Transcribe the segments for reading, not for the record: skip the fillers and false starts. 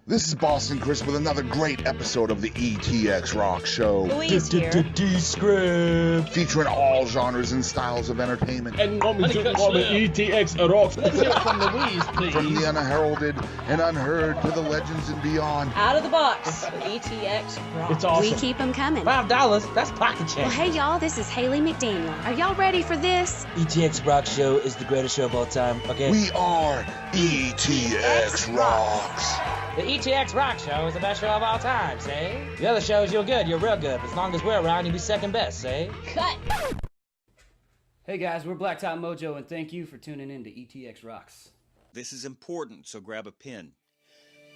This is Boston Chris with another great episode of the ETX ROCKS Show. Louise here. Descript. Featuring all genres and styles of entertainment. And coming to the ETX ROCKS. Let's hear it from Louise, please. From the unheralded and unheard to the legends and beyond. Out of the box with ETX ROCKS. It's awesome. We keep them coming. $5, that's pocket change. Well, hey, y'all, this is Haley McDaniel. Are y'all ready for this? ETX ROCKS Show is the greatest show of all time, okay? We are ETX ROCKS. The ETX ROCKS Show is the best show of all time, say? The other shows, you're good, you're real good. As long as we're around, you'll be second best, say? Cut. Hey guys, we're Blacktop Mojo, and thank you for tuning in to ETX ROCKS. This is important, so grab a pen.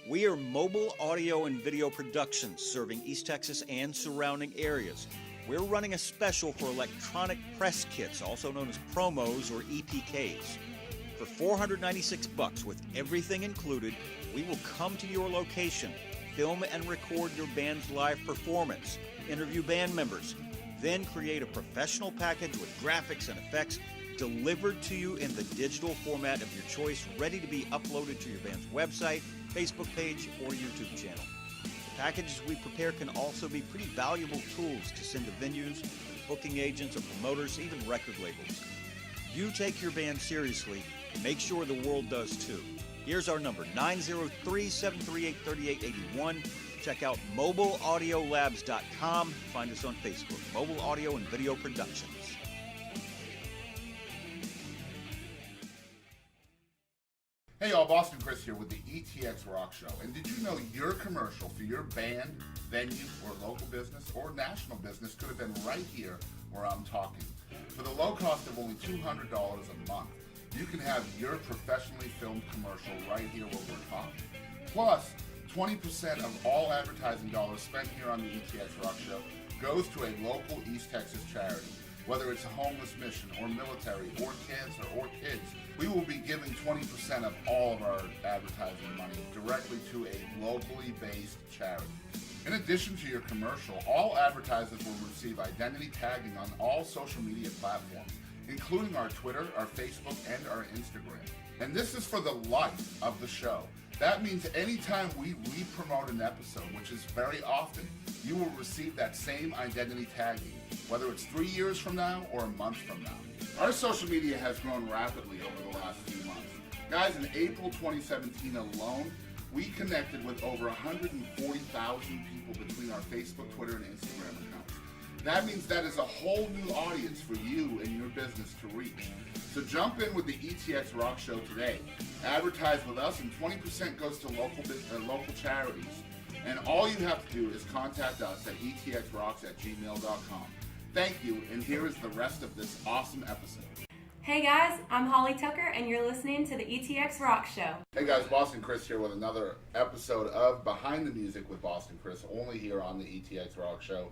We are mobile audio and video productions serving East Texas and surrounding areas. We're running a special for electronic press kits, also known as promos or EPKs. For $496 with everything included, we will come to your location, film and record your band's live performance, interview band members, then create a professional package with graphics and effects delivered to you in the digital format of your choice, ready to be uploaded to your band's website, Facebook page, or YouTube channel. The packages we prepare can also be pretty valuable tools to send to venues, booking agents, or promoters, even record labels. You take your band seriously, make sure the world does too. Here's our number, 903-738-3881. Check out mobileaudiolabs.com. Find us on Facebook, Mobile Audio and Video Productions. Hey y'all, Boston Chris here with the ETX ROCKS Show. And did you know your commercial for your band, venue, or local business, or national business could have been right here where I'm talking? For the low cost of only $200 a month, you can have your professionally filmed commercial right here where we're talking. Plus, 20% of all advertising dollars spent here on the ETX ROCKS Show goes to a local East Texas charity. Whether it's a homeless mission, or military, or cancer, or kids, we will be giving 20% of all of our advertising money directly to a locally based charity. In addition to your commercial, all advertisers will receive identity tagging on all social media platforms, including our Twitter, our Facebook, and our Instagram. And this is for the life of the show. That means anytime we re-promote an episode, which is very often, you will receive that same identity tagging, whether it's 3 years from now or a month from now. Our social media has grown rapidly over the last few months. Guys, in April 2017 alone, we connected with over 140,000 people between our Facebook, Twitter, and Instagram accounts. That means that is a whole new audience for you and your business to reach. So jump in with the ETX ROCKS Show today. Advertise with us, and 20% goes to local charities. And all you have to do is contact us at etxrocks@gmail.com. Thank you, and here is the rest of this awesome episode. Hey guys, I'm Holly Tucker, and you're listening to the ETX ROCKS Show. Hey guys, Boston Chris here with another episode of Behind the Music with Boston Chris, only here on the ETX ROCKS Show.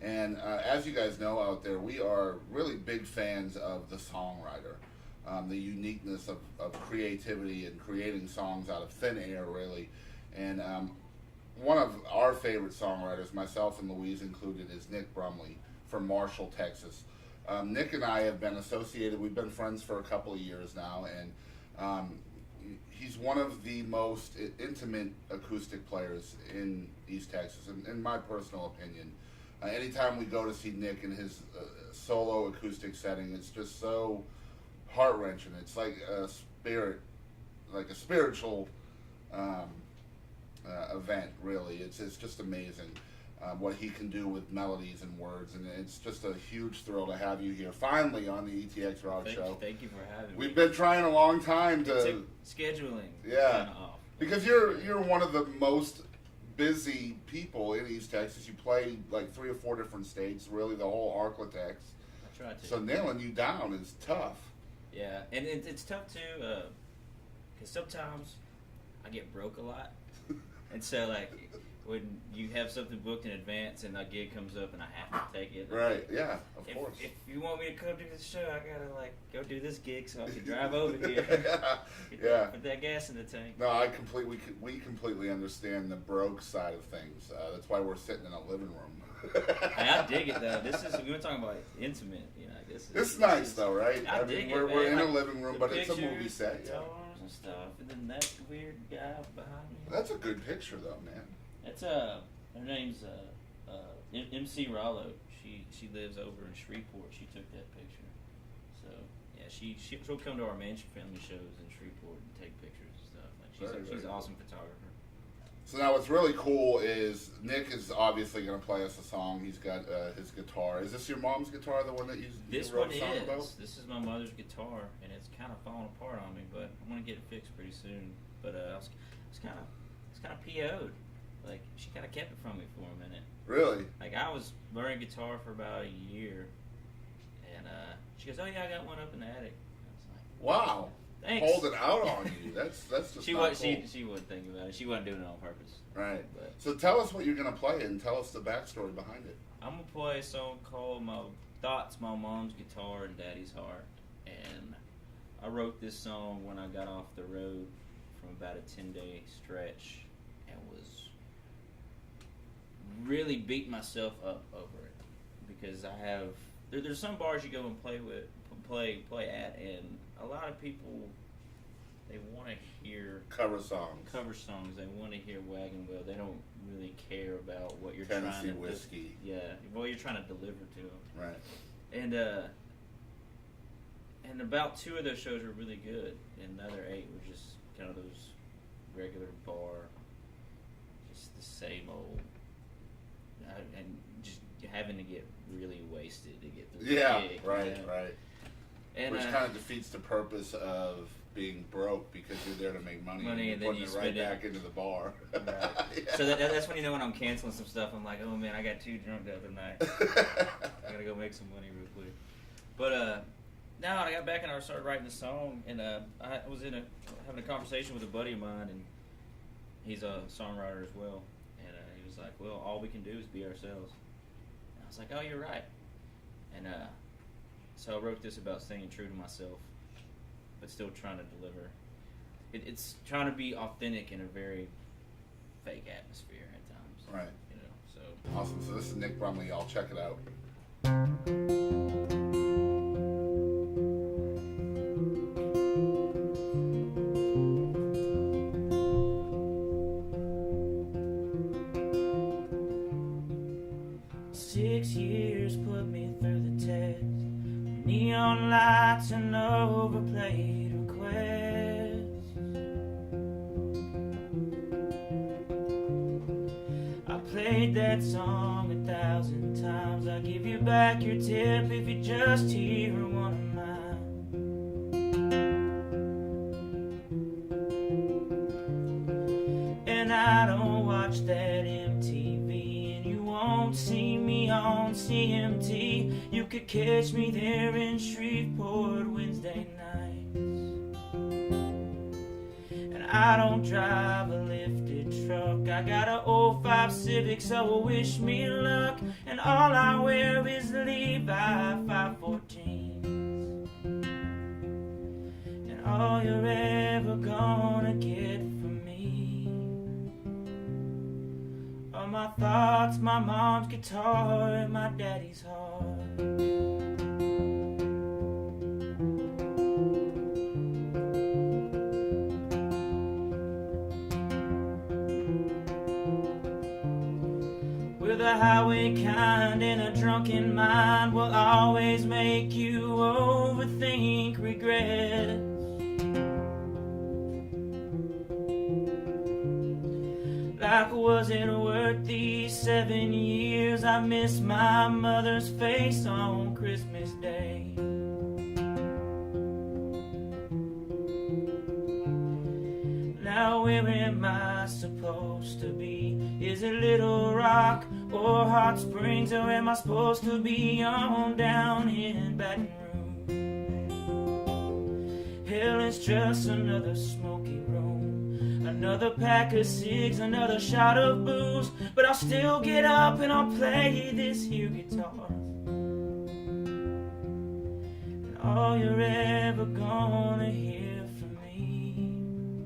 And as you guys know out there, we are really big fans of the songwriter, the uniqueness of creativity and creating songs out of thin air, really. And one of our favorite songwriters, myself and Louise included, is Nick Brumley from Marshall, Texas. Nick and I have been associated, we've been friends for a couple of years now, and he's one of the most intimate acoustic players in East Texas, in my personal opinion. Anytime we go to see Nick in his solo acoustic setting, it's just so heart-wrenching. It's like a spiritual event, really. It's just amazing what he can do with melodies and words, and it's just a huge thrill to have you here finally on the ETX ROCKS Show. Thank you for having me. We've been trying a long time to scheduling. Yeah, because you're one of the most busy people in East Texas. You play like 3 or 4 different states, really the whole Arklatex. I try to. So nailing you down is tough. Yeah, and it's tough too, because sometimes I get broke a lot, and so like when you have something booked in advance and a gig comes up and I have to take it. Right. Yeah. Of course. If you want me to come do this show, I gotta like go do this gig so I can drive over here. Put that gas in the tank. No, we completely understand the broke side of things. That's why we're sitting in a living room. Hey, I dig it though. We were talking about intimate, you know. It's nice though, right? I dig it, we're in like, a living room, but it's a movie set. Yeah. of stuff. And then that weird guy behind me. That's a good picture, though, man. That's her name's MC Rollo. She lives over in Shreveport. She took that picture. So yeah, she'll come to our Mansion Family shows in Shreveport and take pictures and stuff. Like she's an awesome photographer. So now what's really cool is Nick is obviously going to play us a song. He's got his guitar. Is this your mom's guitar, the one that you wrote a song about? This is my mother's guitar, and it's kind of falling apart on me, but I'm going to get it fixed pretty soon. But I was kind of PO'd. Like, she kind of kept it from me for a minute. Really? Like, I was learning guitar for about a year, and she goes, "Oh yeah, I got one up in the attic." I was like, "Wow, thanks." Holding out on you. That's just she not was cool. she wouldn't think about it. She wasn't doing it on purpose. Right. But So tell us what you're going to play and tell us the backstory behind it. I'm gonna play a song called "My Thoughts, My Mom's Guitar and Daddy's Heart," and I wrote this song when I got off the road from about a 10-day stretch and was really beating myself up over it because I have there's some bars you go and play at, and a lot of people, they want to hear cover songs. They want to hear Wagon Wheel. They don't really care about what you're Tennessee trying to whiskey. what you're trying to deliver to them. Right. And about 2 of those shows were really good, and the other 8 were just kind of those regular bar, just the same old, and just having to get really wasted to get through the gig. Right. And, which kind of defeats the purpose of being broke because you're there to make money and then putting you it right spend it. back into the bar. Right. Yeah. So that's when you know when I'm canceling some stuff. I'm like, oh man, I got too drunk the other night. I gotta go make some money real quick. But now I got back and I started writing the song, and I was having a conversation with a buddy of mine, and he's a songwriter as well. And he was like, well, all we can do is be ourselves. And I was like, oh, you're right. And so I wrote this about staying true to myself, but still trying to deliver. It's trying to be authentic in a very fake atmosphere at times. Right. You know, so. Awesome. So this is Nick Brumley, y'all. Check it out. Neon lights and overplayed requests. I played that song 1,000 times. I'll give you back your tip if you just hear one of mine. And I don't watch that MTV, and you won't see me on CMT. You could catch me there in Shreveport Wednesday nights. And I don't drive a lifted truck. I got an 05 Civic, so wish me luck. And all I wear is Levi 514s. And all you're ever gonna get from me are my thoughts, my mom's guitar, and my daddy's heart. We're the highway kind, and a drunken mind will always make you overthink regrets. Like, was it worth these 7 years? I miss my mother's face on Christmas Day. Now where am I supposed to be? Is it Little Rock or Hot Springs, or am I supposed to be on down in Baton Rouge? Hell, it's just another smoky room, another pack of cigs, another shot of booze. But I'll still get up and I'll play this here guitar. And all you're ever gonna hear from me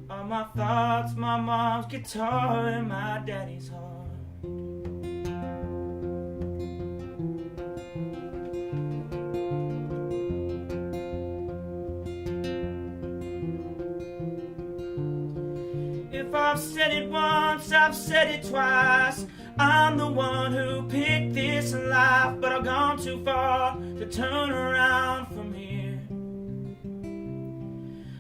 are my thoughts, my mom's guitar, and my daddy's heart. If I've said it once, I've said it twice. I'm the one who picked this life, but I've gone too far to turn around from here.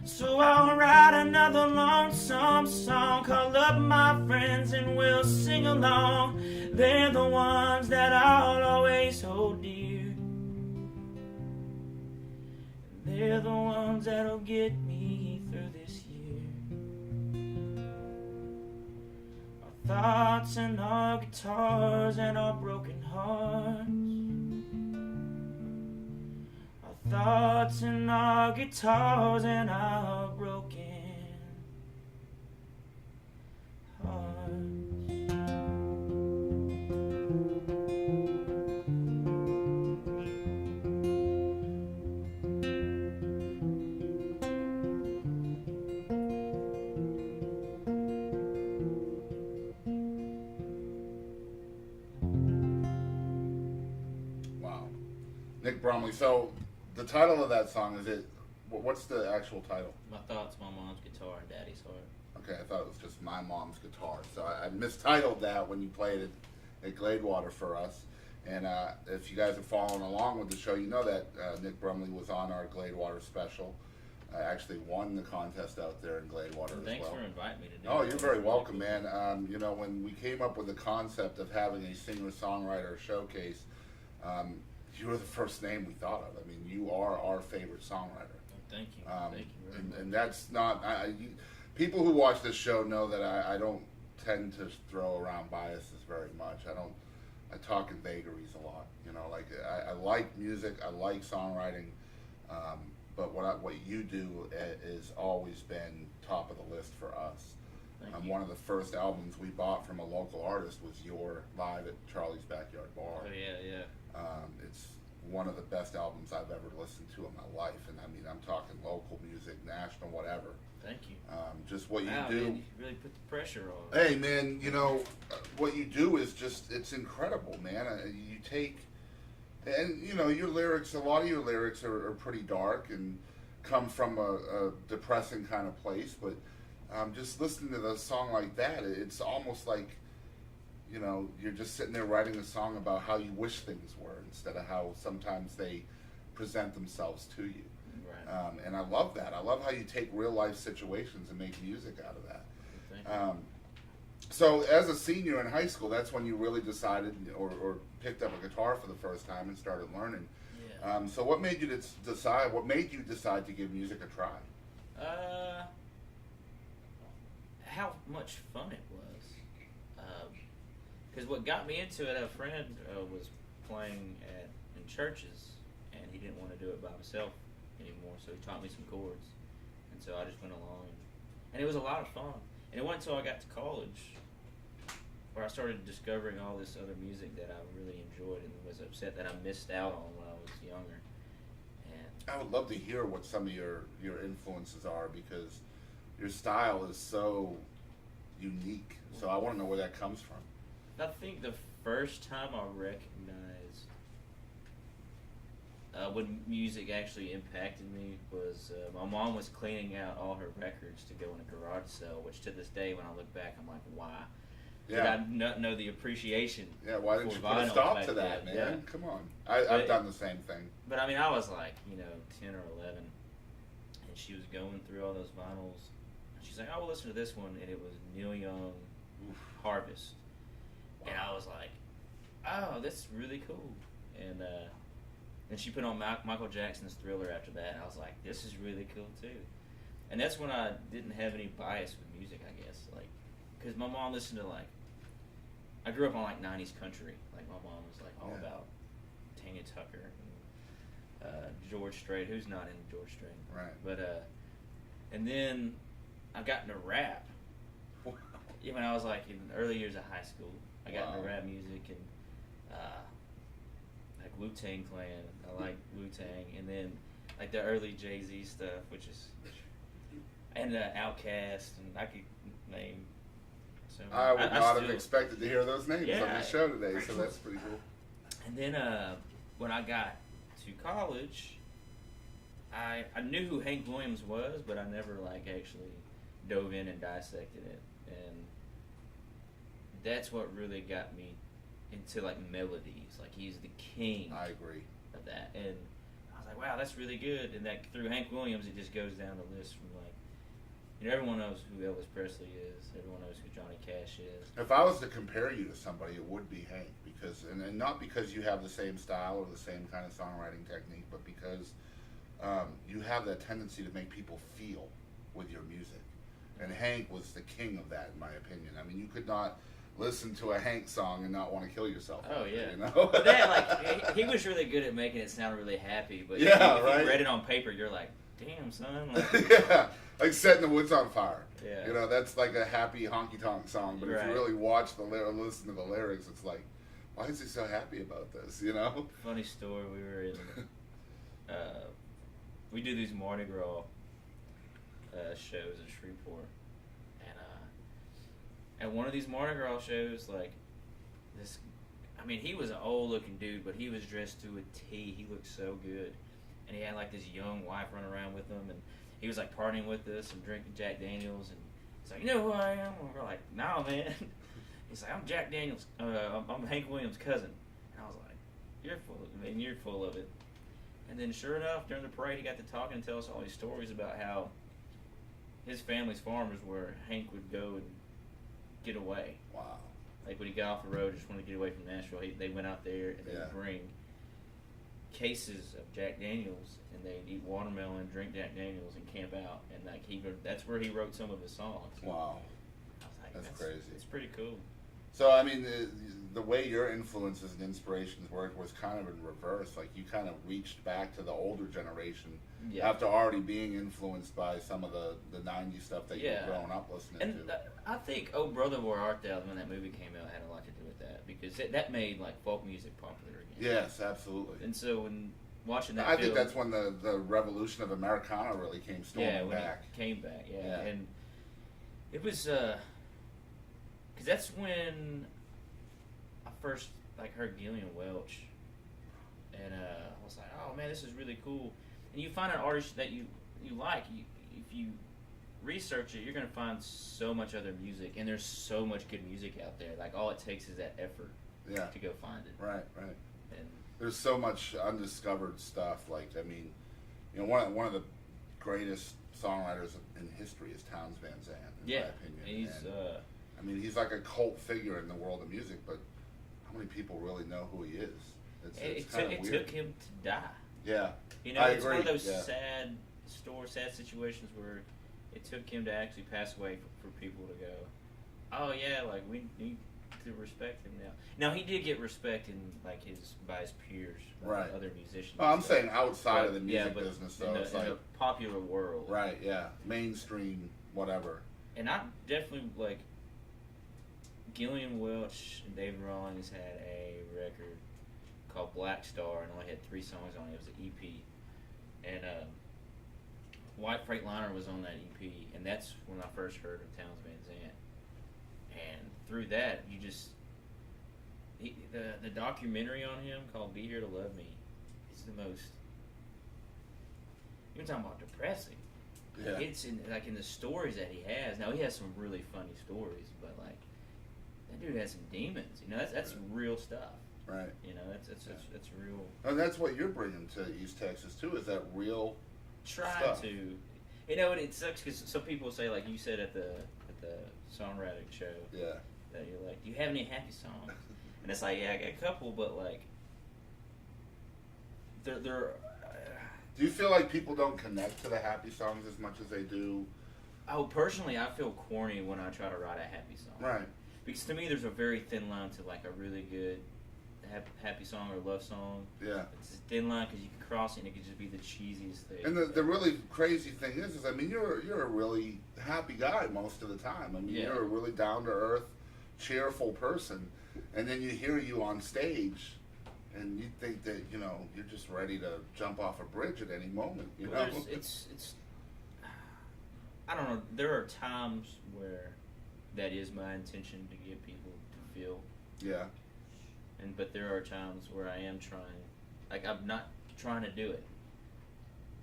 So I'll write another lonesome song, call up my friends and we'll sing along. They're the ones that I'll always hold dear. They're the ones that'll get me through this year. Our thoughts and our guitars and our broken hearts. Our thoughts and our guitars and our broken hearts. Nick Brumley. So, the title of that song, is it, what's the actual title? My Thoughts, My Mom's Guitar, and Daddy's Heart. Okay, I thought it was just My Mom's Guitar. So I mistitled that when you played it at Gladewater for us. And if you guys are following along with the show, you know that Nick Brumley was on our Gladewater special. Actually won the contest out there in Gladewater as well. Thanks for inviting me to do Oh, that. you're very welcome, man. You know, when we came up with the concept of having a singer-songwriter showcase, you were the first name we thought of. I mean, you are our favorite songwriter. Thank you. Thank you very much. And that's not... people who watch this show know that I don't tend to throw around biases very much. I talk in vagaries a lot. You know, like, I like music, I like songwriting, but what you do has always been top of the list for us. One of the first albums we bought from a local artist was your Live at Charlie's Backyard Bar. Oh, yeah. It's one of the best albums I've ever listened to in my life, and I mean, I'm talking local music, national, whatever. Thank you. Just what you Wow, do. Man, you really put the pressure on. Hey, man, you know, what you do is just, it's incredible, man. You take, and, you know, your lyrics, a lot of your lyrics are pretty dark and come from a depressing kind of place, but just listening to a song like that, it's almost like, you know, you're just sitting there writing a song about how you wish things were instead of how sometimes they present themselves to you. Right. And I love that. I love how you take real life situations and make music out of that. Thank you. So as a senior in high school, that's when you really decided or picked up a guitar for the first time and started learning. Yeah. So what made you decide to give music a try? How much fun it was. Because what got me into it, a friend was playing in churches, and he didn't want to do it by himself anymore, so he taught me some chords. And so I just went along, and it was a lot of fun. And it wasn't until I got to college where I started discovering all this other music that I really enjoyed and was upset that I missed out on when I was younger. And I would love to hear what some of your influences are, because your style is so unique. So I want to know where that comes from. I think the first time I recognized when music actually impacted me was my mom was cleaning out all her records to go in a garage sale, which to this day when I look back I'm like, why? Did I not know the appreciation? Yeah, why didn't you put a stop to that, man? Yeah. Come on. I've done the same thing. But I mean, I was like, 10 or 11, and she was going through all those vinyls. And she's like, I will listen to this one, and it was Neil Young, Harvest. Wow. And I was like, oh, that's really cool. And then she put on Michael Jackson's Thriller after that, and I was like, this is really cool too. And that's when I didn't have any bias with music, I guess. Like, because my mom listened to, like, I grew up on, like, 90s country. Like, my mom was, like, all about Tanya Tucker and George Strait. Who's not in George Strait? Right. But, and then I got into rap. When I was, like, in the early years of high school. I got into rap music and, like, Wu-Tang Clan. I like Wu-Tang. And then, like, the early Jay-Z stuff, which is, and Outkast, and I could name. So I would not have expected to hear those names on the show today, so that's pretty cool. And then when I got to college, I knew who Hank Williams was, but I never, like, actually dove in and dissected it. and that's what really got me into like melodies. Like he's the king. I agree of that, and I was like, wow, that's really good. And that through Hank Williams, it just goes down the list from like, you know, everyone knows who Elvis Presley is. Everyone knows who Johnny Cash is. If I was to compare you to somebody, it would be Hank, because and not because you have the same style or the same kind of songwriting technique, but because you have that tendency to make people feel with your music. And Hank was the king of that, in my opinion. I mean, you could not listen to a Hank song and not want to kill yourself. Oh yeah, you know? But that, like, he was really good at making it sound really happy. But yeah, if right? you read it on paper, you're like, damn, son. Like, yeah, like setting the woods on fire. Yeah. You know, that's like a happy honky-tonk song. But if you really watch listen to the lyrics, it's like, why is he so happy about this, you know? Funny story, we were in, we do these Mardi Gras shows in Shreveport. And at one of these Mardi Gras shows, like, this, I mean, he was an old-looking dude, but he was dressed to a T. He looked so good. And he had, like, this young wife running around with him, and he was, like, partying with us and drinking Jack Daniels, and he's like, you know who I am? And we're like, nah, man. He's like, I'm Jack Daniels, I'm Hank Williams' cousin. And I was like, you're full of it. And then sure enough, during the parade, he got to talking and tell us all these stories about how his family's farmers where Hank would go and get away. Wow. Like when he got off the road, just wanted to get away from Nashville, they went out there and they would bring cases of Jack Daniels, and they'd eat watermelon, drink Jack Daniels, and camp out. And like that's where he wrote some of his songs. Wow. I was like, that's crazy. It's pretty cool. So, I mean, the way your influences and inspirations worked was kind of in reverse. Like, you kind of reached back to the older generation after already being influenced by some of the 90s stuff that you were growing up listening to. I think Oh Brother Where Art Thou, when that movie came out, had a lot to do with that, because that made, like, folk music popular again. Yes, absolutely. And so when watching that I think that's when the revolution of Americana really came storming back. It came back, And it was... because that's when I first like heard Gillian Welch, and I was like, oh man, this is really cool. And you find an artist that you like, if you research it, you're gonna find so much other music, and there's so much good music out there. Like all it takes is that effort to go find it. Right. And there's so much undiscovered stuff. Like, I mean, you know, one of the greatest songwriters in history is Townes Van Zandt, in my opinion. I mean, he's like a cult figure in the world of music, but how many people really know who he is? It's kind of weird. It took him to die. Yeah. You know, it's one of those sad situations where it took him to actually pass away for people to go, oh yeah, like we need to respect him now. Now he did get respect by his peers, right? Other musicians. Oh, I'm saying outside of the music business, though. In the popular world. Right, yeah. Mainstream, whatever. And I definitely, like, Gillian Welch and David Rawlings had a record called Black Star, and only had 3 songs on it. It was an EP. And White Freightliner was on that EP, and that's when I first heard of Townes Van Zandt. And through that, you just... the documentary on him called Be Here to Love Me is the most... You're talking about depressing. Yeah. It's in the stories that he has. Now, he has some really funny stories, but, like, that dude has some demons. You know, that's real stuff. Right. You know, that's real. And that's what you're bringing to East Texas, too, is that real stuff. To. You know, it sucks because some people say, like you said at the songwriting show, that you're like, do you have any happy songs? And it's like, yeah, I got a couple, but, like, they're do you feel like people don't connect to the happy songs as much as they do? Oh, personally, I feel corny when I try to write a happy song. Right. Because to me, there's a very thin line to, like, a really good happy song or love song. Yeah. It's a thin line because you can cross it and it could just be the cheesiest thing. And the really crazy thing is I mean, you're a really happy guy most of the time. I mean, you're a really down-to-earth, cheerful person. And then you hear you on stage, and you think that, you know, you're just ready to jump off a bridge at any moment, you know? It's I don't know, there are times where that is my intention to get people to feel. Yeah. But there are times where I am trying, like, I'm not trying to do it.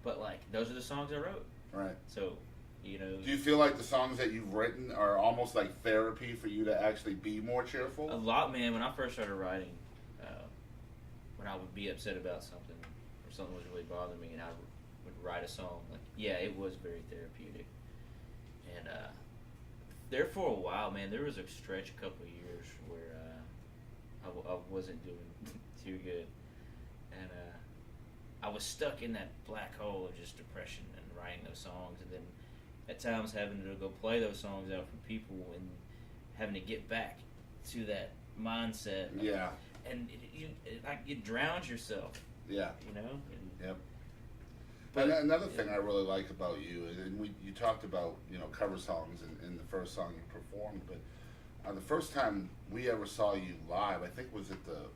But, like, those are the songs I wrote. Right. So, You know. Do you feel like the songs that you've written are almost like therapy for you to actually be more cheerful? A lot, man. When I first started writing, when I would be upset about something or something was really bothering me, and I would write a song, like, yeah, it was very therapeutic. And there for a while, man, there was a stretch, a couple of years where I wasn't doing too good, and I was stuck in that black hole of just depression and writing those songs, and then at times having to go play those songs out for people and having to get back to that mindset. Yeah. And it drowns yourself. Yeah. You know? Yep. But another thing I really like about you, and you talked about, you know, cover songs in the first song you performed, but the first time we ever saw you live, I think was at the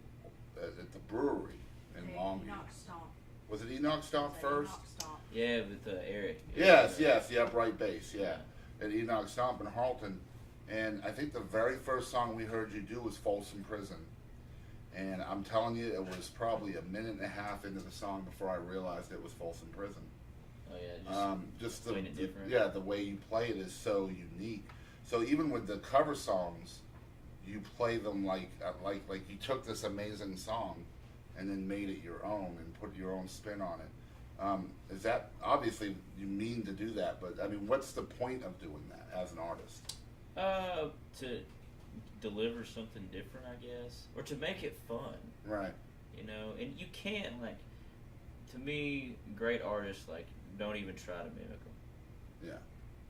brewery in Longview. Enoch Stomp. Was it Enoch Stomp first? Enoch Stomp. Yeah, with Eric. Yes, the upright bass, yeah. At Enoch Stomp in Harlton. And I think the very first song we heard you do was Folsom Prison. And I'm telling you, it was probably a minute and a half into the song before I realized it was Folsom Prison. Oh yeah, just the playing it different. The way you play it is so unique. So even with the cover songs, you play them like you took this amazing song and then made it your own and put your own spin on it. Is that, obviously you mean to do that, but I mean, what's the point of doing that as an artist? To deliver something different, I guess, or to make it fun. Right. You know, and you can't, like, to me, great artists, like, don't even try to mimic them. Yeah.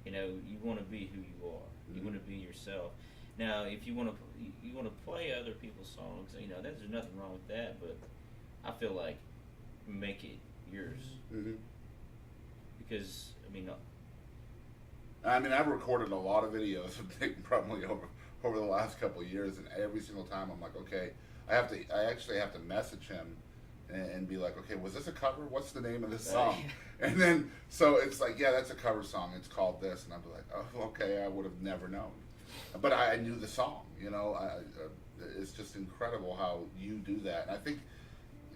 You know, you want to be who you are. Mm-hmm. You want to be yourself. Now, if you want to play other people's songs, you know, there's nothing wrong with that, but I feel like make it yours. Mm-hmm. Because, I've recorded a lot of videos of Nick Brumley over the last couple of years, and every single time I'm like, okay, I actually have to message him and be like, okay, was this a cover? What's the name of this song? And then, so it's like, yeah, that's a cover song. It's called this. And I'd be like, oh, okay, I would have never known. But I knew the song, you know. It's just incredible how you do that. And I think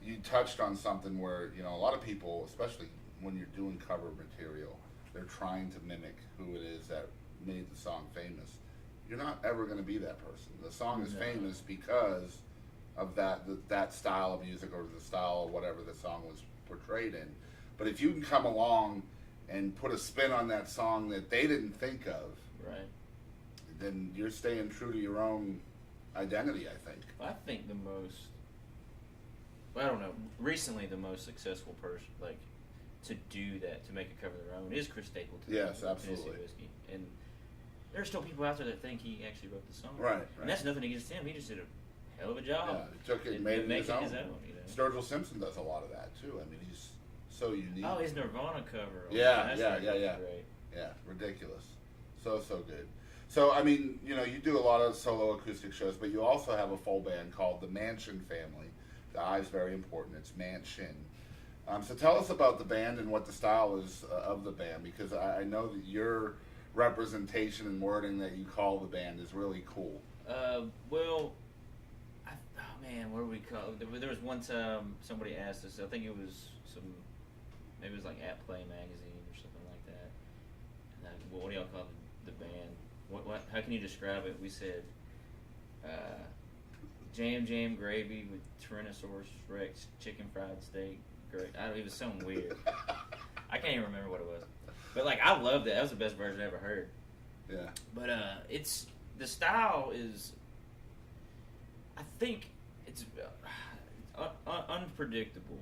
you touched on something where, you know, a lot of people, especially when you're doing cover material, they're trying to mimic who it is that made the song famous. You're not ever going to be that person. The song is famous because of that style of music or the style of whatever the song was portrayed in. But if you can come along and put a spin on that song that they didn't think of, right, then you're staying true to your own identity, I think. I think I don't know, recently the most successful person, like, to do that, to make a cover of their own, is Chris Stapleton. Yes, absolutely. Whiskey. And there are still people out there that think he actually wrote the song. Right. And that's nothing against him. He just did a hell of a job. Yeah, he took it and made it his own. You know? Sturgill Simpson does a lot of that, too. I mean, he's so unique. Oh, his Nirvana cover. Yeah. Great. Yeah, ridiculous. So good. So, I mean, you know, you do a lot of solo acoustic shows, but you also have a full band called the Mansion Family. The I is very important. It's Mansion. So tell us about the band and what the style is of the band, because I know that your representation and wording that you call the band is really cool. What do we call it? There was one time somebody asked us, I think it was maybe it was like At Play magazine or something like that. And what do y'all call the band? How can you describe it? We said, jam gravy with Tyrannosaurus Rex chicken fried steak. Great. It was something weird. I can't even remember what it was. But like, I loved it. That was the best version I ever heard. Yeah. But it's the style is, I think it's unpredictable,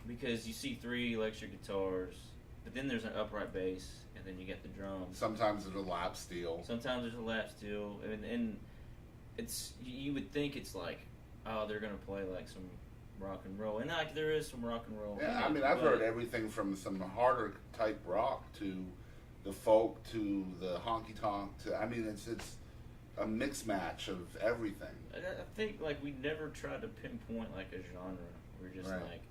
because you see 3 electric guitars, but then there's an upright bass, and then you get the drums. Sometimes there's a lap steel. And it's, you would think it's like, oh, they're gonna play like some rock and roll, and like there is some rock and roll. Yeah, I mean, I've heard everything from some harder type rock to the folk to the honky tonk to, I mean, it's a mixed match of everything. I think like we never tried to pinpoint like a genre. We're just like,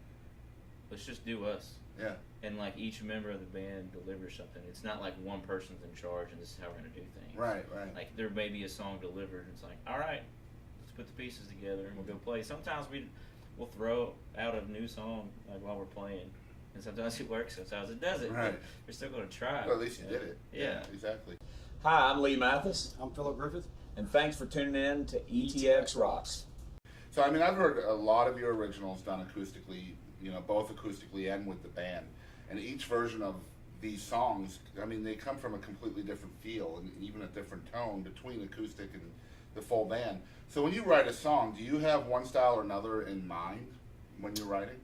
let's just do us. Yeah. And like each member of the band delivers something. It's not like one person's in charge and this is how we're gonna do things. Right. Like there may be a song delivered and it's like, all right, let's put the pieces together and we'll go play. Sometimes we'll throw out a new song like while we're playing, And sometimes it works, sometimes it doesn't. Right. But we're still going to try. Well, at least you did it. Yeah. Exactly. Hi, I'm Lee Mathis. I'm Philip Griffith. And thanks for tuning in to ETX Rocks. So, I mean, I've heard a lot of your originals done acoustically, you know, both acoustically and with the band. And each version of these songs, I mean, they come from a completely different feel and even a different tone between acoustic and the full band. So when you write a song, do you have one style or another in mind when you're writing?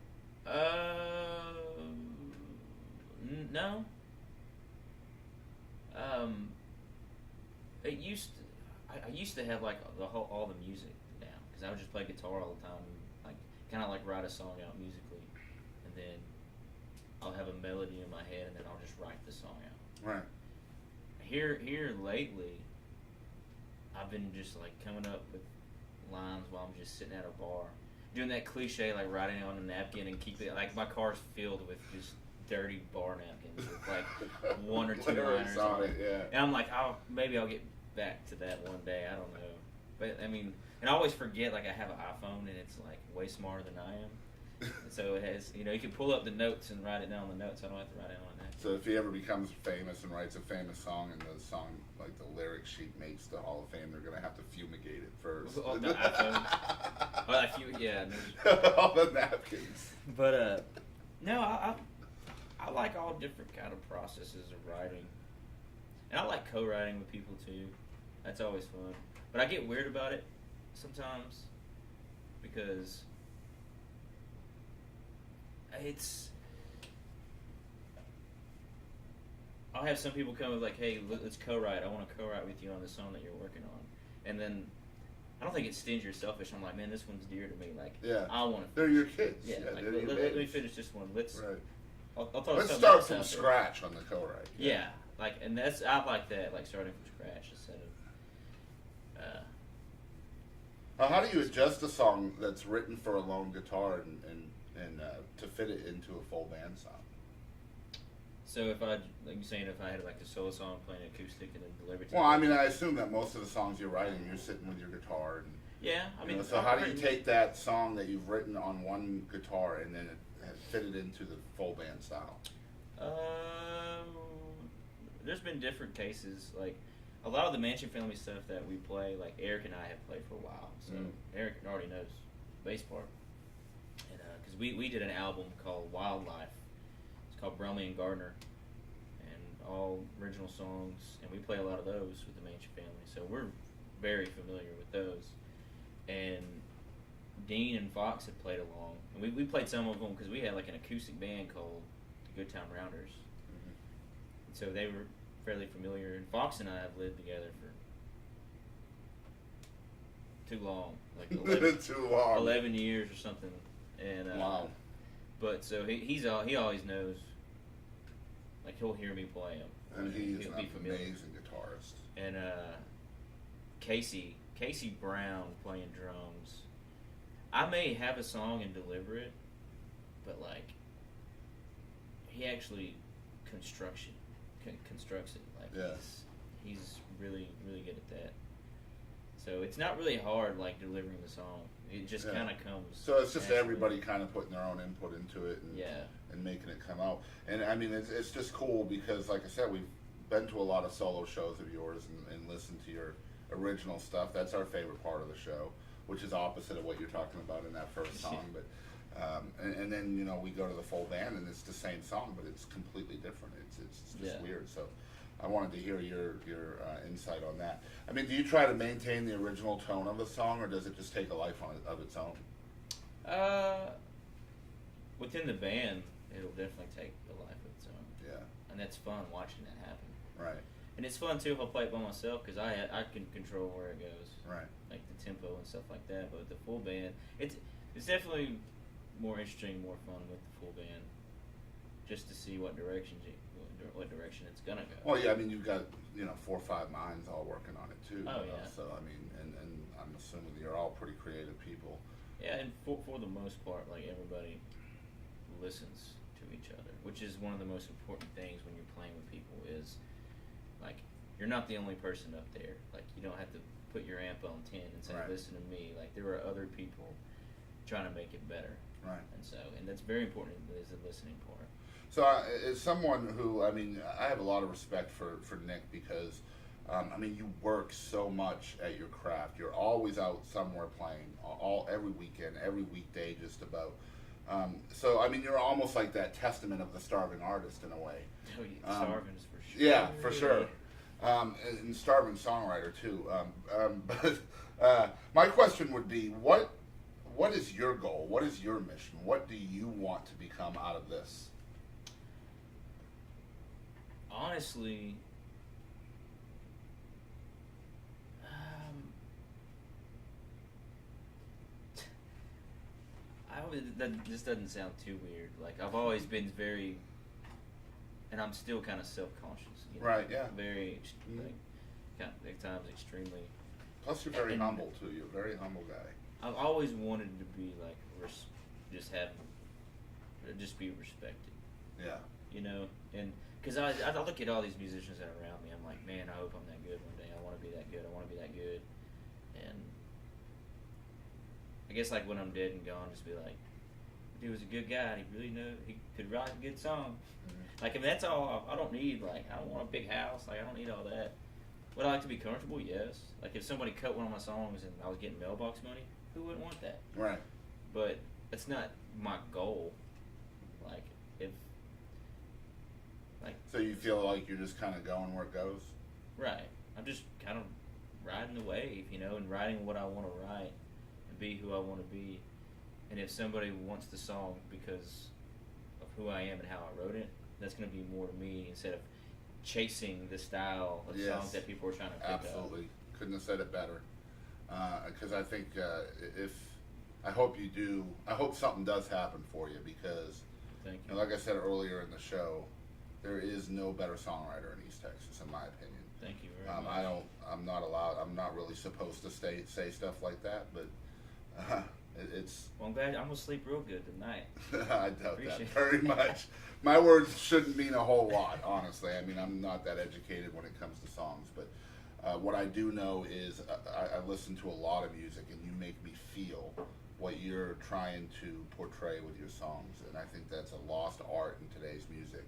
No. I used to have like all the music down because I would just play guitar all the time, like kind of like write a song out musically, and then I'll have a melody in my head, and then I'll just write the song out. Right. Here lately, I've been just like coming up with lines while I'm just sitting at a bar, doing that cliche like writing it on a napkin and keep it like my car's filled with just dirty bar napkins with like one or two liners on it. Yeah. And I'm like, maybe I'll get back to that one day. I don't know, but I mean, and I always forget like I have an iPhone and it's like way smarter than I am. So it has, you know, you can pull up the notes and write it down on the notes. I don't have to write it on that. So if he ever becomes famous and writes a famous song and the song, like the lyric sheet makes the Hall of Fame, they're going to have to fumigate it first. Oh, the iPhone. Yeah. All the napkins. But, no, I like all different kind of processes of writing. And I like co-writing with people too. That's always fun. But I get weird about it sometimes because I'll have some people come with like, hey, let's co-write. I want to co-write with you on the song that you're working on. And then I don't think it's stingy or selfish. I'm like, man, this one's dear to me. Like, yeah. I want to. They're your kids. Yeah. Like, they're your let me finish this one. Let's. Right. Let's start from scratch on the co-write. Yeah. Like, and I like that. Like starting from scratch instead of. How do you adjust a song that's written for a lone guitar and to fit it into a full band song? So if like you're saying, if I had like a solo song playing acoustic and then deliver it to Well, I mean, I assume that most of the songs you're writing, you're sitting with your guitar. And, yeah, I mean. So how do you take that song that you've written on one guitar and then fit it into the full band style? There's been different cases. Like a lot of the Mansion Family stuff that we play, like Eric and I have played for a while. So Eric already knows the bass part. And because we did an album called Wildlife. It's called Brumley and Gardner, and all original songs, and we play a lot of those with the Mansion Family, so we're very familiar with those. And Dean and Fox had played along, and we played some of them because we had like an acoustic band called the Good Time Rounders, and so they were fairly familiar. And Fox and I have lived together for too long, like 11 years or something. And wow. But so he always knows, like he'll hear me play him, and he'll be an familiar. Amazing guitarist. And Casey Brown playing drums. I may have a song and deliver it, but like he actually constructs it. Like he's really good at that. So it's not really hard, like delivering the song. It just kind of comes. So it's just naturally. everybody kind of putting their own input into it and making it come out. And I mean, it's just cool because, like I said, we've been to a lot of solo shows of yours and listened to your original stuff. That's our favorite part of the show, which is opposite of what you're talking about in that first song. But and then we go to the full band and it's the same song, but it's completely different. It's just weird. So I wanted to hear your insight on that. I mean, do you try to maintain the original tone of the song, or does it just take a life of its own? Within the band, it'll definitely take a life of its own. Yeah. And that's fun watching that happen. Right. And it's fun too if I play it by myself because I can control where it goes. Right. Like the tempo and stuff like that. But with the full band, it's definitely more interesting, more fun with the full band, just to see what direction it's gonna go. Well, yeah, I mean, you've got 4 or 5 minds all working on it too. Oh yeah. So I mean, and I'm assuming you're all pretty creative people. Yeah, and for the most part, like everybody listens to each other, which is one of the most important things when you're playing with people. Is like you're not the only person up there. Like you don't have to put your amp on 10 and say, "Listen to me." Like there are other people trying to make it better. Right. And that's very important. Is the listening part. So as someone who, I mean, I have a lot of respect for Nick because, I mean, you work so much at your craft. You're always out somewhere playing, every weekend, every weekday, just about. So I mean, you're almost like that testament of the starving artist in a way. Oh, yeah, starving is for sure. Yeah, for sure. And starving songwriter too. But my question would be, what is your goal? What is your mission? What do you want to become out of this? Honestly, this doesn't sound too weird. Like, I've always been very, and I'm still kind of self-conscious. You know? Right, yeah. Very, like, kind of, at times extremely. Plus, you're very humble, too. You're a very humble guy. I've always wanted to be, like, just be respected. Yeah. You know? And, because I look at all these musicians that are around me, I'm like, man, I hope I'm that good one day. I want to be that good. I want to be that good. And I guess, like, when I'm dead and gone, just be like, he was a good guy. He really knew he could write a good song. Mm-hmm. Like, I mean, that's all. I don't need, like, I don't want a big house. Like, I don't need all that. Would I like to be comfortable? Yes. Like, if somebody cut one of my songs and I was getting mailbox money, who wouldn't want that? Right. But that's not my goal. Like, if, like. So you feel like you're just kind of going where it goes? Right. I'm just kind of riding the wave, you know, and writing what I want to write and be who I want to be. And if somebody wants the song because of who I am and how I wrote it, that's going to be more to me instead of chasing the style of songs that people are trying to pick up. Absolutely. Couldn't have said it better. Because I think I hope you do, I hope something does happen for you because, Thank you know, like I said earlier in the show, there is no better songwriter in East Texas, in my opinion. Thank you very much. I'm not really supposed to say stuff like that, but it's. Well, I'm glad I'm gonna sleep real good tonight. I doubt that very much. My words shouldn't mean a whole lot, honestly. I mean, I'm not that educated when it comes to songs, but what I do know is I listen to a lot of music, and you make me feel what you're trying to portray with your songs, and I think that's a lost art in today's music,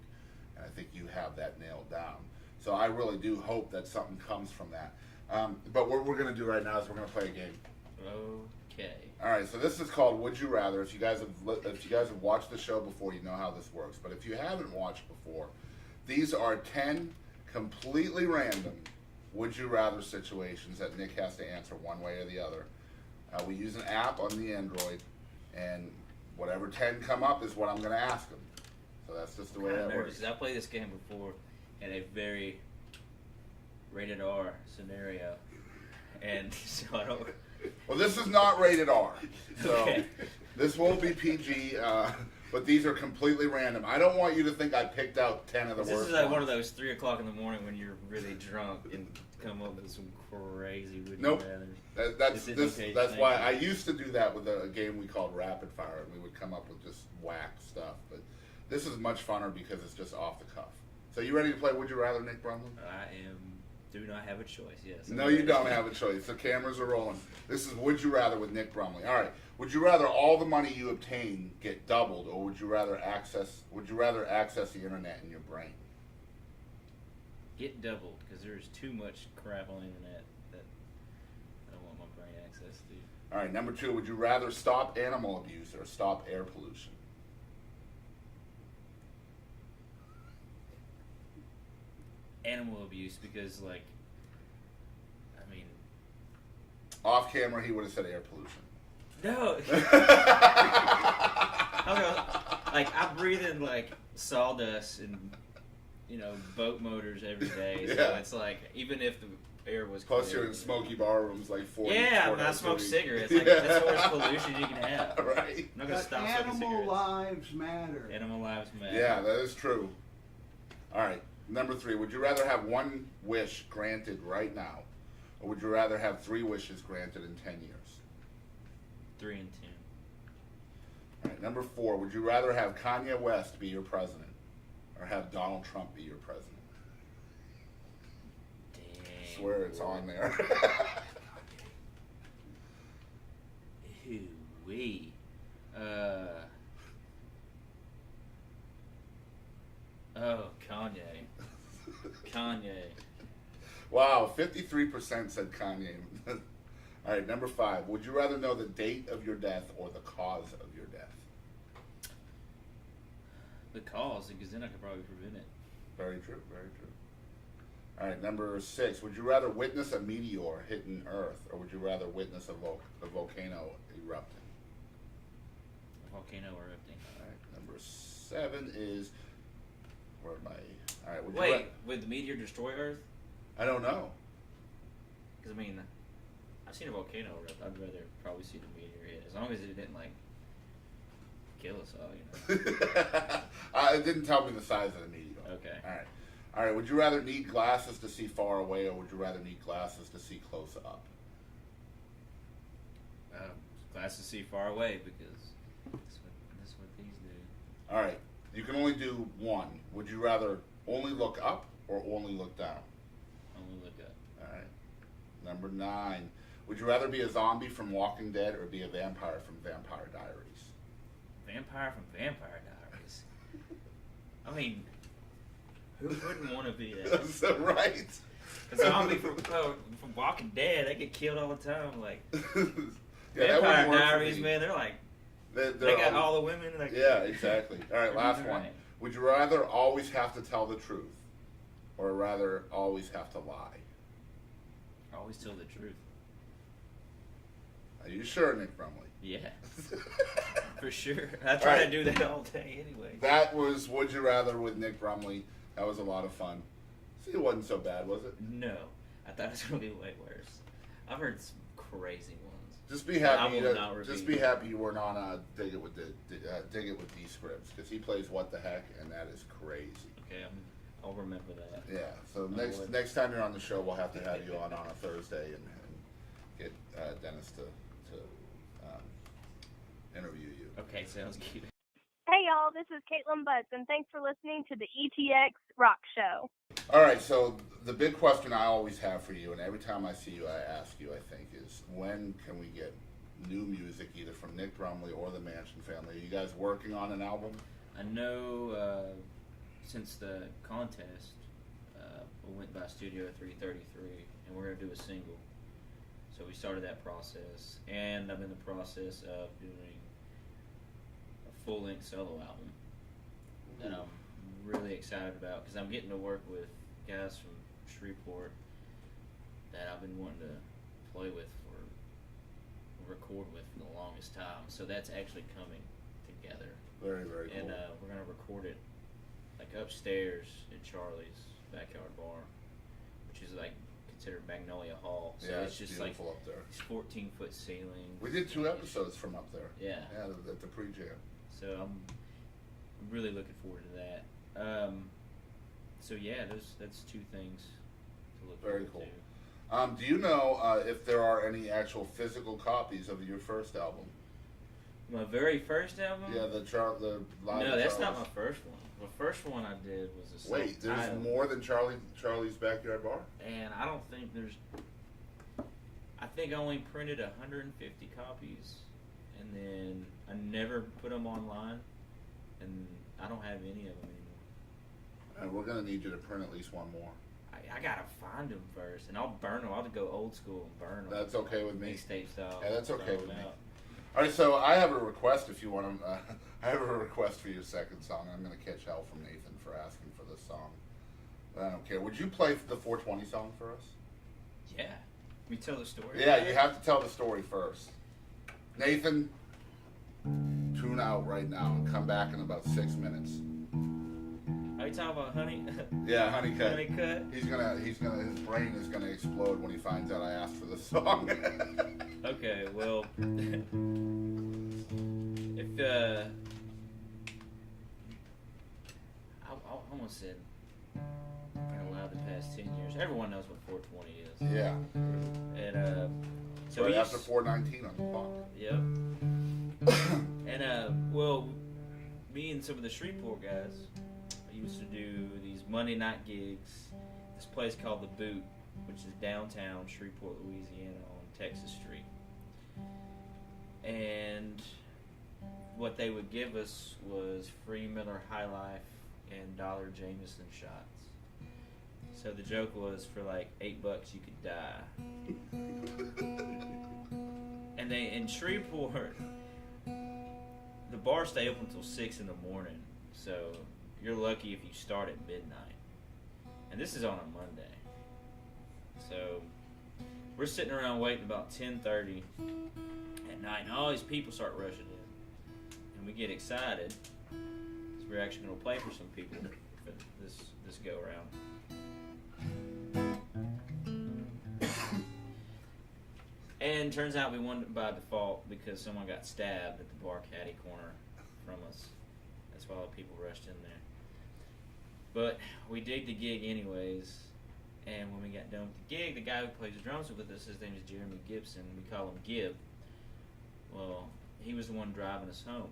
and I think you have that nailed down. So I really do hope that something comes from that. But what we're going to do right now is we're going to play a game. Okay. All right, so this is called Would You Rather. If you guys have watched the show before, you know how this works. But if you haven't watched before, these are 10 completely random Would You Rather situations that Nick has to answer one way or the other. We use an app on the Android, and whatever 10 come up is what I'm going to ask them. So that's just the way that works. I played this game before in a very rated R scenario, and so I don't. Well, this is not rated R, so Okay. This won't be PG. But these are completely random. I don't want you to think I picked out 10 of the worst. This is like one of those 3 o'clock in the morning when you're really drunk and come up with some crazy. Nope. That's why I used to do that with a game we called Rapid Fire, and we would come up with just whack stuff. But this is much funner because it's just off the cuff. So you ready to play Would You Rather, Nick Brumley? I do not have a choice, yes. No, you don't have a choice. The cameras are rolling. This is Would You Rather with Nick Brumley. All right. Would you rather all the money you obtain get doubled, or would you rather access the internet in your brain? Get doubled, because there's too much crap on the internet that I don't want my brain access to. All right. Number 2, would you rather stop animal abuse or stop air pollution? Animal abuse, because, like, I mean... Off camera, he would have said air pollution. No! Like, I breathe in, like, sawdust and, you know, boat motors every day, so it's like, even if the air was Plus clear, you're in smoky bar rooms like 40. Yeah, when I smoke cigarettes, like, that's the worst pollution you can have. Right. I'm not going to stop smoking cigarettes. Animal lives matter. Animal lives matter. Yeah, that is true. All right. Number 3, would you rather have one wish granted right now, or would you rather have 3 wishes granted in 10 years? 3 and 10. All right. Number 4, would you rather have Kanye West be your president, or have Donald Trump be your president? Dang. I swear it's on there. Ooh-wee. Oh, Kanye. Kanye. Wow, 53% said Kanye. All right, number 5. Would you rather know the date of your death or the cause of your death? The cause, because then I could probably prevent it. Very true, very true. All right, number 6. Would you rather witness a meteor hitting Earth, or would you rather witness a volcano erupting? A volcano erupting. All right, number 7 is... Where am I? All right, wait, would the meteor destroy Earth? I don't know. Because, I mean, I've seen a volcano erupt. I'd rather probably see the meteor hit, as long as it didn't, like, kill us all, you know. It didn't tell me the size of the meteor. Okay. All right, would you rather need glasses to see far away, or would you rather need glasses to see close up? Glasses to see far away, because that's what these do. All right, you can only do one. Would you rather only look up or only look down? Only look up. All right. Number 9. Would you rather be a zombie from Walking Dead or be a vampire from Vampire Diaries? Vampire from Vampire Diaries. I mean, who wouldn't want to be that? That's right. A zombie from Walking Dead, they get killed all the time. Like yeah, Vampire Diaries, man, they're like they got all the women. Like, yeah, exactly. All right, last one. Right. Would you rather always have to tell the truth, or rather always have to lie? Always tell the truth. Are you sure, Nick Brumley? Yeah, for sure. I try to do that all day anyway. That was Would You Rather with Nick Brumley. That was a lot of fun. See, it wasn't so bad, was it? No, I thought it was going to be way worse. I've heard some crazy ones. Just be happy. Just be happy you weren't on Dig It with D Scripts, because he plays What the Heck, and that is crazy. Okay, I'll remember that. Yeah. So next time you're on the show, we'll have to have you on a Thursday and get Dennis to interview you. Okay, sounds good. Hey y'all, this is Caitlin Butts, and thanks for listening to the ETX ROCKS Show. All right, so the big question I always have for you, and every time I see you, I ask you, I think, is when can we get new music, either from Nick Brumley or the Mansion family? Are you guys working on an album? I know since the contest, we went by Studio 333, and we're going to do a single. So we started that process, and I'm in the process of doing a full-length solo album that I'm really excited about, because I'm getting to work with guys from Shreveport that I've been wanting to play with record with for the longest time. So that's actually coming together. Very, very cool. And we're going to record it like upstairs in Charlie's backyard bar, which is like considered Magnolia Hall. So yeah, it's just like up there. It's 14-foot ceiling. We did 2 episodes from up there. Yeah. Yeah, at the pre-jam. So I'm really looking forward to that. So yeah, that's 2 things to look Very forward cool. to. Do you know if there are any actual physical copies of your first album? My very first album? Yeah, the live. No, that's not my first one. The first one I did was a Wait, there's more than Charlie's Backyard Bar? And I don't think there's... I think I only printed 150 copies, and then I never put them online, and I don't have any of them anymore. And we're going to need you to print at least one more. I gotta find them first, and I'll burn them. I'll go old school and burn them. That's okay with me. Mixtape style. Yeah, that's okay with me. Out. All right, so I have a request if you want to. I have a request for your second song. I'm going to catch hell from Nathan for asking for this song. But I don't care. Would you play the 420 song for us? Yeah. We tell the story. Yeah, you have to tell the story first. Nathan, tune out right now and come back in about 6 minutes. Are you talking about Honey? Yeah, Honeycut. Honeycut. His brain is gonna explode when he finds out I asked for this song. Okay, well, if I almost said been alive the past 10 years. Everyone knows what 420 is. Yeah. And so right after 419 on the clock. Yep. And well, me and some of the Shreveport guys used to do these Monday night gigs. This place called The Boot, which is downtown Shreveport, Louisiana, on Texas Street. And what they would give us was free Miller High Life and $1 Jameson shots. So the joke was, for like $8 you could die. And they in Shreveport, the bars stay open until 6 in the morning. So you're lucky if you start at midnight. And this is on a Monday. So we're sitting around waiting about 10:30 at night, and all these people start rushing in. And we get excited because we're actually going to play for some people for this go around. And turns out we won by default because someone got stabbed at the bar caddy corner from us. That's why all the people rushed in there. But we digged the gig anyways, and when we got done with the gig, the guy who plays the drums with us, his name is Jeremy Gibson. We call him Gib. Well, he was the one driving us home.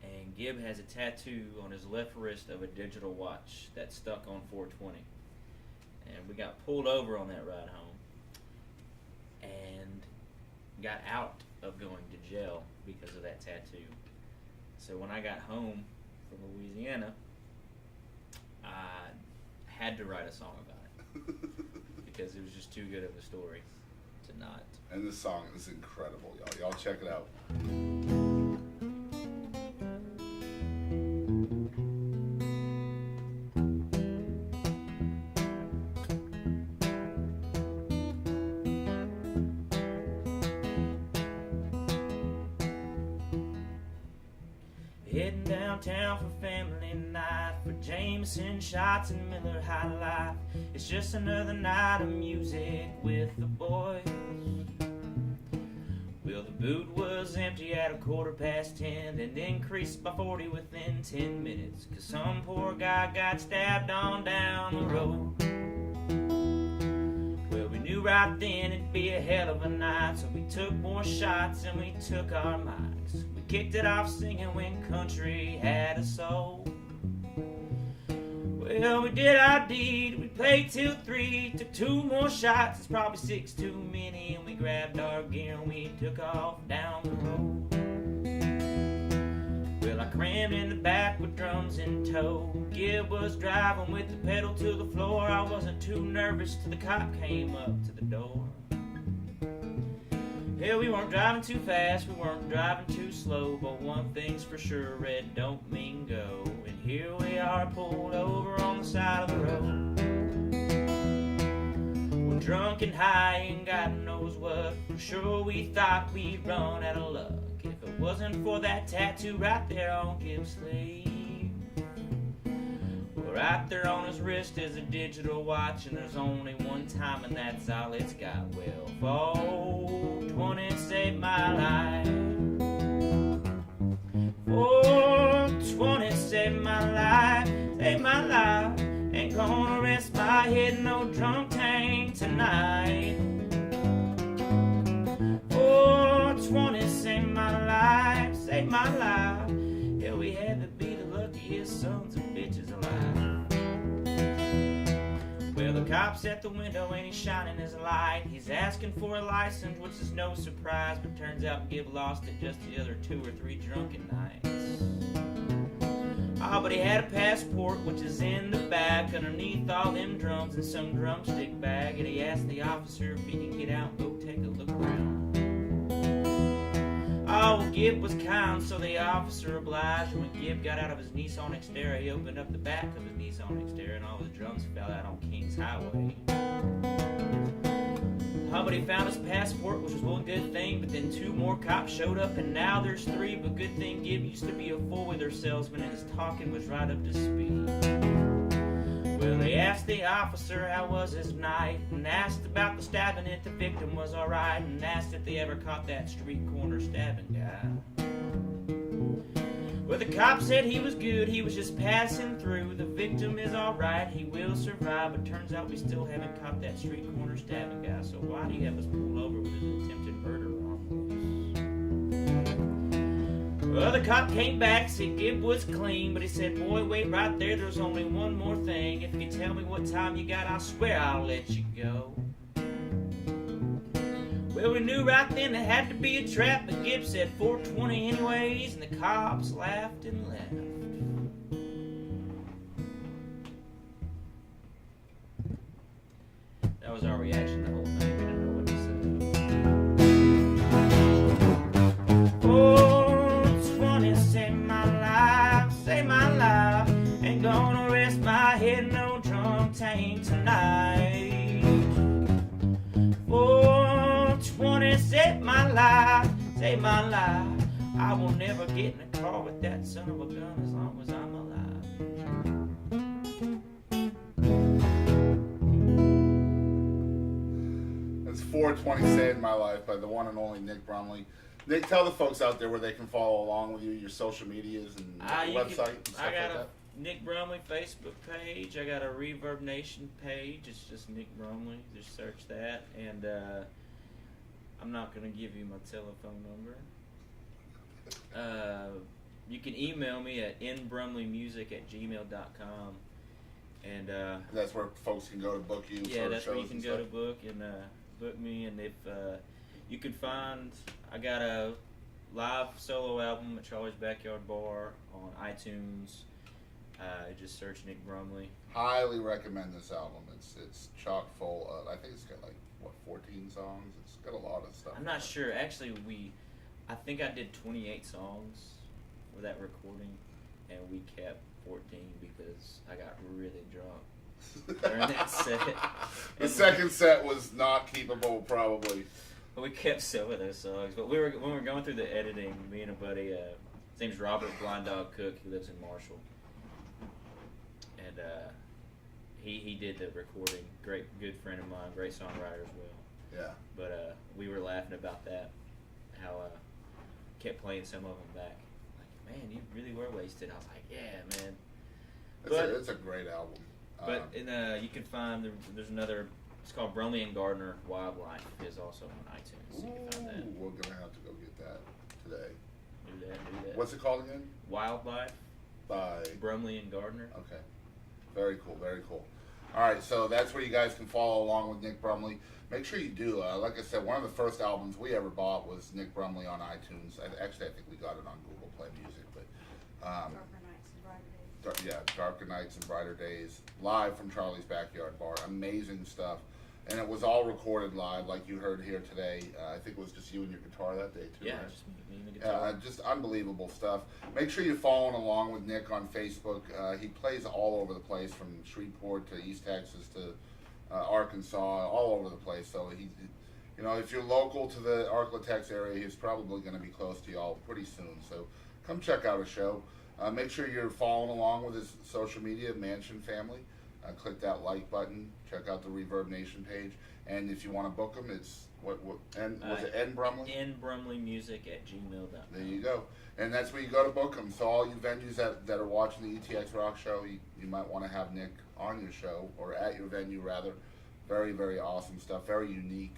And Gib has a tattoo on his left wrist of a digital watch that's stuck on 420. And we got pulled over on that ride home and got out of going to jail because of that tattoo. So when I got home from Louisiana, I had to write a song about it because it was just too good of a story to not. And this song is incredible, y'all. Y'all check it out. Heading downtown for family night, for Jameson shots and Miller High Life. It's just another night of music with the boys. Well, the boot was empty at 10:15, then increased by 40 within 10 minutes, 'cause some poor guy got stabbed on down the road. Well, we knew right then it'd be a hell of a night, so we took more shots and we took our mics. We kicked it off singing When Country Had a Soul. Well, we did our deed, we played till 3, took 2 more shots, it's probably 6 too many, and we grabbed our gear and we took off down the road. Well, I crammed in the back with drums in tow. Gib was driving with the pedal to the floor. I wasn't too nervous till the cop came up to the door. Hell, we weren't driving too fast, we weren't driving too slow, but one thing's for sure, red don't mean go. And here we are pulled over on the side of the road. We're drunk and high and God knows what. For sure we thought we'd run out of luck if it wasn't for that tattoo right there on Gib's sleeve. Well, right there on his wrist is a digital watch, and there's only one time and that's all it's got. Well, 420 saved my life. 420 saved my life, saved my life. Ain't gonna rest my head in no drunk tank tonight. 420 saved my life, saved my life. Yeah, we had to be the luckiest sons of bitches alive. Well, the cop's at the window and he's shining his light. He's asking for a license, which is no surprise, but turns out Gib lost it just the other 2 or 3 drunken nights. Oh, but he had a passport, which is in the back underneath all them drums in some drumstick bag, and he asked the officer if he can get out and go take a look around. Oh, well, Gib was kind, so the officer obliged. When Gib got out of his Nissan Xterra, he opened up the back of his Nissan Xterra, and all his drums fell out on Kings Highway. Oh, but he found his passport, which was one good thing, but then 2 more cops showed up, and now there's 3, but good thing Gib used to be a four-wheeler salesman, and his talking was right up to speed. Well, they asked the officer how was his night, and asked about the stabbing if the victim was alright, and asked if they ever caught that street corner stabbing guy. Well, the cop said he was good, he was just passing through. The victim is alright, he will survive, but turns out we still haven't caught that street corner stabbing guy, so why do you have us pulled over with his attempted murder on? Well, the cop came back, said Gib was clean, but he said, boy, wait right there, there's only one more thing. If you tell me what time you got, I swear I'll let you go. Well, we knew right then it had to be a trap, but Gib said 420 anyways, and the cops laughed and laughed. was our reaction to the whole thing. We didn't know what to say. 420 saved my life, saved my life. Ain't gonna rest my head, no drum tank tonight. 420 saved my life, saved my life. I will never get in a car with that son of a gun as long as I'm alive. That's 420 Saved My Life by the one and only Nick Brumley. Nick, tell the folks out there where they can follow along with you, your social medias and website and stuff I got like a that. Nick Brumley Facebook page. I got a Reverb Nation page. It's just Nick Brumley. Just search that. And I'm not going to give you my telephone number. You can email me at nbrumleymusic@gmail.com. And that's where folks can go to book you. Yeah, for that's shows where you can and go stuff. to book and book me. And if you can find, I got a live solo album at Charlie's Backyard Bar on iTunes. Just search Nick Brumley. Highly recommend this album. It's chock full of, I think it's got 14 songs. It's got a lot of stuff. I'm not sure. Actually, I think I did 28 songs for that recording, and we kept 14 because I got really drunk during that set. The second set was not keepable, probably. We kept some of those songs, but when we were going through the editing, me and a buddy, his name's Robert Blind Dog Cook, he lives in Marshall, and he did the recording. Good friend of mine, great songwriter as well. Yeah. But we were laughing about that, how kept playing some of them back. Like, man, you really were wasted. I was like, yeah, man. It's a great album. But you can find there's another. It's called Brumley and Gardner Wildlife. Is also on iTunes. So you can find that. We're gonna have to go get that today. Do that. What's it called again? Wildlife by Brumley and Gardner. Okay. Very cool. Very cool. All right, so that's where you guys can follow along with Nick Brumley. Make sure you do. Like I said, one of the first albums we ever bought was Nick Brumley on iTunes. Actually, I think we got it on Google Play Music. But Darker Nights and Brighter Days, live from Charlie's Backyard Bar. Amazing stuff. And it was all recorded live, like you heard here today. I think it was just you and your guitar that day, too. Yeah, right? just me and the guitar. Just unbelievable stuff. Make sure you're following along with Nick on Facebook. He plays all over the place, from Shreveport to East Texas to Arkansas, all over the place. So if you're local to the Arklatex area, he's probably going to be close to y'all pretty soon. So come check out a show. Make sure you're following along with his social media, Mansion Family. Click that like button. Check out the Reverb Nation page. And if you want to book him, it's was it N Brumley? nbrumleymusic@gmail.com. There you go. And that's where you go to book them. So all you venues that are watching the ETX Rock Show, you might want to have Nick on your show, or at your venue rather. Very, very awesome stuff. Very unique.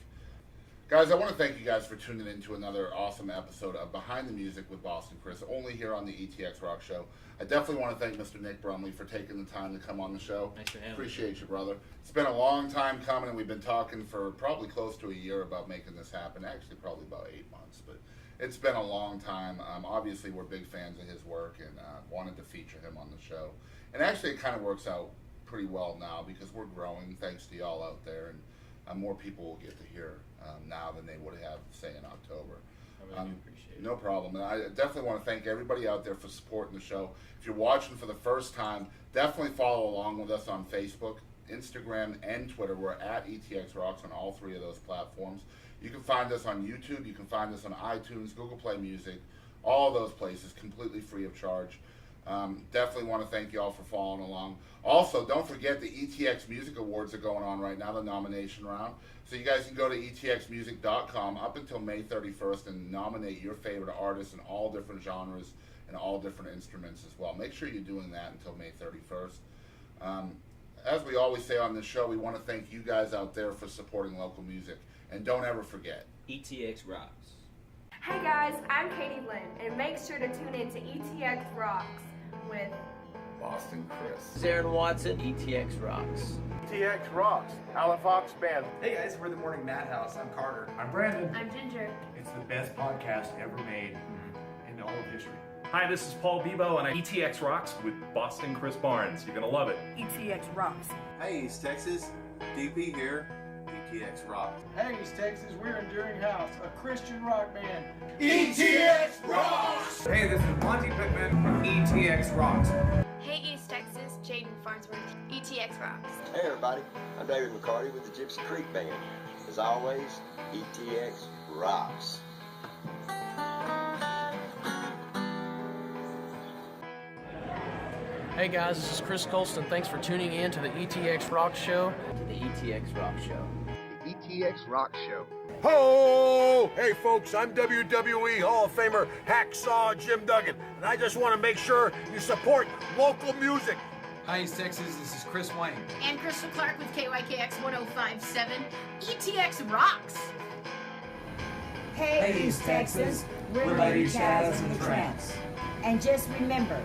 Guys, I want to thank you guys for tuning in to another awesome episode of Behind the Music with Boston Chris, only here on the ETX Rock Show. I definitely want to thank Mr. Nick Brumley for taking the time to come on the show. Thanks for having me. Appreciate you, brother. It's been a long time coming, and we've been talking for probably close to a year about making this happen. Actually, probably about 8 months, but it's been a long time. Obviously, we're big fans of his work and wanted to feature him on the show. And actually, it kind of works out pretty well now because we're growing, thanks to y'all out there, and more people will get to hear now than they would have, say, in October. I really appreciate it. No problem. And I definitely want to thank everybody out there for supporting the show. If you're watching for the first time, definitely follow along with us on Facebook, Instagram, and Twitter. We're at ETX Rocks on all three of those platforms. You can find us on YouTube. You can find us on iTunes, Google Play Music, all those places, completely free of charge. Definitely want to thank you all for following along. Also, don't forget the ETX Music Awards are going on right now, the nomination round. So you guys can go to etxmusic.com up until May 31st and nominate your favorite artists in all different genres and all different instruments as well. Make sure you're doing that until May 31st. As we always say on this show, we want to thank you guys out there for supporting local music. And don't ever forget, ETX Rocks. Hey guys, I'm Katie Lynn, and make sure to tune in to ETX Rocks with Boston Chris. Zarin Watson, ETX Rocks. ETX Rocks, Alan Fox Band. Hey guys, we're the Morning Madhouse. I'm Carter. I'm Brandon. I'm Ginger. It's the best podcast ever made in all of history. Hi, this is Paul Bebo, and I ETX Rocks with Boston Chris Barnes. You're gonna love it. ETX Rocks. Hey, East Texas, DP here. ETX ROCKS. Hey, East Texas, we're Enduring House, a Christian rock band. ETX ROCKS! Hey, this is Monty Pittman from ETX ROCKS. Hey, East Texas, Jaden Farnsworth, ETX ROCKS. Hey everybody, I'm David McCarty with the Gypsy Creek Band. As always, ETX rocks. Hey guys, this is Chris Colston. Thanks for tuning in to the ETX ROCKS Show. The ETX ROCKS Show. The ETX ROCKS Show. Ho! Hey folks, I'm WWE Hall of Famer Hacksaw Jim Duggan, and I just want to make sure you support local music. Hi, East Texas, this is Chris Wayne. And Crystal Clark with KYKX 1057. ETX rocks! Hey, East Texas, we're Lady Chaz and the Tramps. And just remember,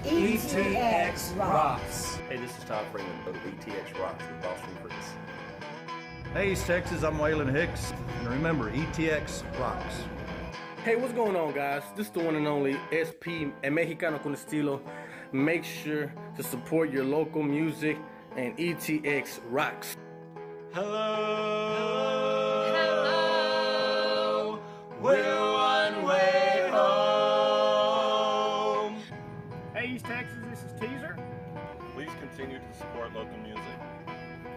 ETX rocks. Hey, this is Todd Freeman of ETX ROCKS with Folsom Prison. Hey, East Texas, I'm Waylon Hicks, and remember, ETX rocks. Hey, what's going on, guys? This is the one and only SP, El Mexicano con Estilo. Make sure to support your local music, and ETX rocks. Hello, we're one way home. Hey, East Texas, this is Teaser. Please continue to support local music.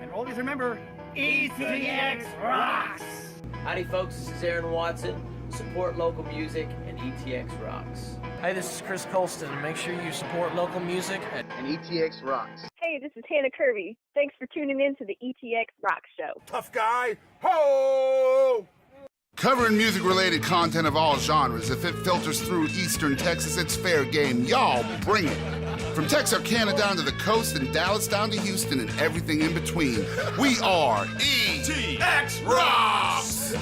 And always remember, ETX rocks! Howdy folks, this is Aaron Watson. Support local music and ETX rocks. Hey, this is Chris Colston. Make sure you support local music And ETX rocks. Hey, this is Hannah Kirby. Thanks for tuning in to the ETX ROCKS Show. Tough guy, ho! Covering music-related content of all genres. If it filters through Eastern Texas, it's fair game. Y'all bring it. From Texarkana down to the coast and Dallas down to Houston and everything in between. We are ETX ROCKS!